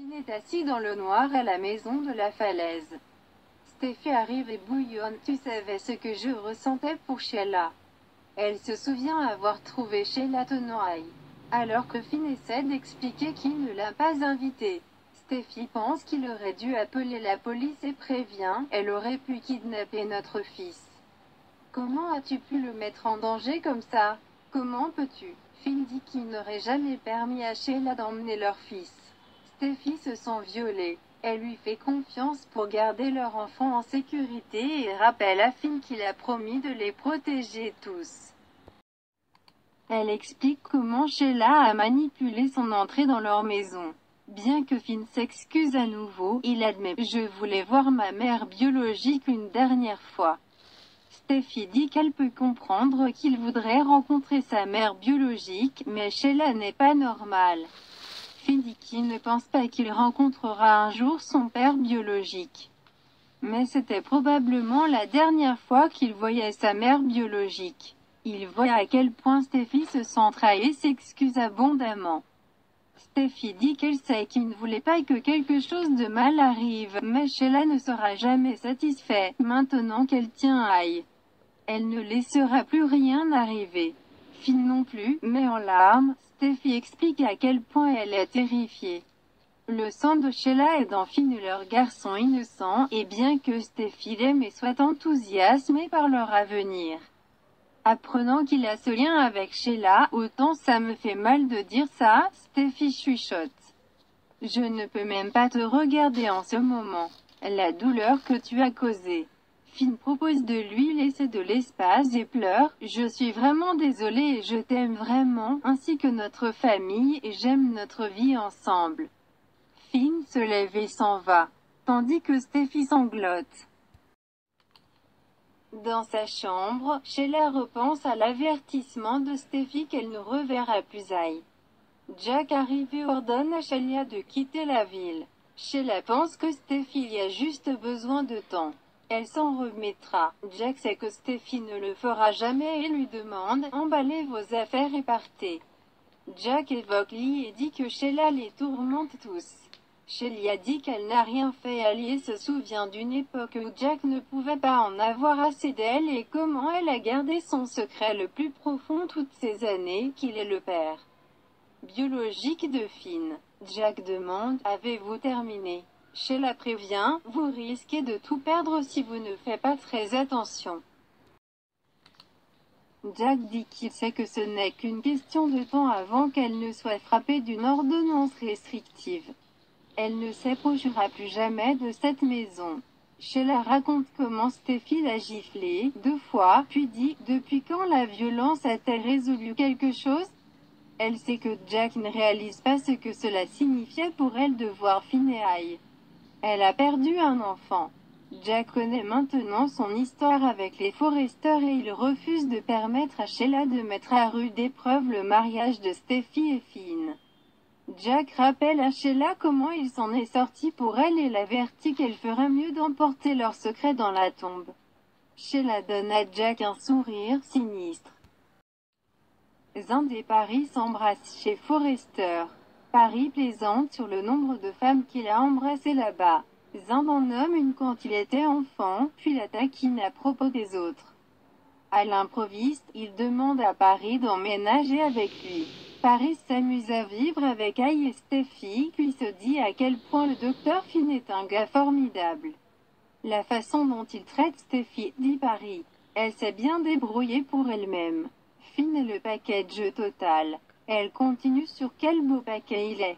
Finn est assis dans le noir à la maison de la falaise. Steffi arrive et bouillonne. Tu savais ce que je ressentais pour Sheila. Elle se souvient avoir trouvé Sheila tenaille. Alors que Finn essaie d'expliquer qu'il ne l'a pas invitée. Steffi pense qu'il aurait dû appeler la police et prévient, elle aurait pu kidnapper notre fils. Comment as-tu pu le mettre en danger comme ça? Comment peux-tu? Finn dit qu'il n'aurait jamais permis à Sheila d'emmener leur fils. Steffi se sent violée. Elle lui fait confiance pour garder leur enfant en sécurité et rappelle à Finn qu'il a promis de les protéger tous. Elle explique comment Sheila a manipulé son entrée dans leur maison. Bien que Finn s'excuse à nouveau, il admet « Je voulais voir ma mère biologique une dernière fois ». Steffi dit qu'elle peut comprendre qu'il voudrait rencontrer sa mère biologique, mais Sheila n'est pas normale. Finn dit qu'il ne pense pas qu'il rencontrera un jour son père biologique. Mais c'était probablement la dernière fois qu'il voyait sa mère biologique. Il voit à quel point Steffi se sent trahie et s'excuse abondamment. Steffi dit qu'elle sait qu'il ne voulait pas que quelque chose de mal arrive, mais Sheila ne sera jamais satisfaite, maintenant qu'elle tient Aïe. Elle ne laissera plus rien arriver. Finn non plus, mais en larmes, Steffi explique à quel point elle est terrifiée. Le sang de Sheila est dans Finn et leur garçon innocent, et bien que Steffi l'aime et soit enthousiasmée par leur avenir. Apprenant qu'il a ce lien avec Sheila, autant ça me fait mal de dire ça, Steffi chuchote. Je ne peux même pas te regarder en ce moment. La douleur que tu as causée. Finn propose de lui laisser de l'espace et pleure. Je suis vraiment désolée et je t'aime vraiment, ainsi que notre famille, et j'aime notre vie ensemble. Finn se lève et s'en va, tandis que Steffi sanglote. Dans sa chambre, Sheila repense à l'avertissement de Steffi qu'elle ne reverra plus Aïe. Jack arrive et ordonne à Sheila de quitter la ville. Sheila pense que Steffi y a juste besoin de temps. Elle s'en remettra. Jack sait que Steffi ne le fera jamais et lui demande « Emballez vos affaires et partez ». Jack évoque Lee et dit que Sheila les tourmente tous. Sheila dit qu'elle n'a rien fait. Lee se souvient d'une époque où Jack ne pouvait pas en avoir assez d'elle et comment elle a gardé son secret le plus profond toutes ces années, qu'il est le père biologique de Finn. Jack demande « Avez-vous terminé ?» Sheila prévient « Vous risquez de tout perdre si vous ne faites pas très attention ». Jack dit qu'il sait que ce n'est qu'une question de temps avant qu'elle ne soit frappée d'une ordonnance restrictive. Elle ne s'approchera plus jamais de cette maison. Sheila raconte comment Steffi l'a giflée 2 fois, puis dit « Depuis quand la violence a-t-elle résolu quelque chose ?» Elle sait que Jack ne réalise pas ce que cela signifiait pour elle de voir Finn et Aïe. Elle a perdu un enfant. Jack connaît maintenant son histoire avec les Forrester et il refuse de permettre à Sheila de mettre à rude épreuve le mariage de Steffi et Finn. Jack rappelle à Sheila comment il s'en est sorti pour elle et l'avertit qu'elle ferait mieux d'emporter leur secret dans la tombe. Sheila donne à Jack un sourire sinistre. Zand et Paris s'embrassent chez Forrester. Paris plaisante sur le nombre de femmes qu'il a embrassées là-bas. Zand en nomme une quand il était enfant, puis la taquine à propos des autres. À l'improviste, il demande à Paris d'emménager avec lui. Paris s'amuse à vivre avec Aïe et Steffi, puis se dit à quel point le docteur Finn est un gars formidable. La façon dont il traite Steffi, dit Paris. Elle s'est bien débrouillée pour elle-même. Finn est le package total. Elle continue sur quel beau paquet il est.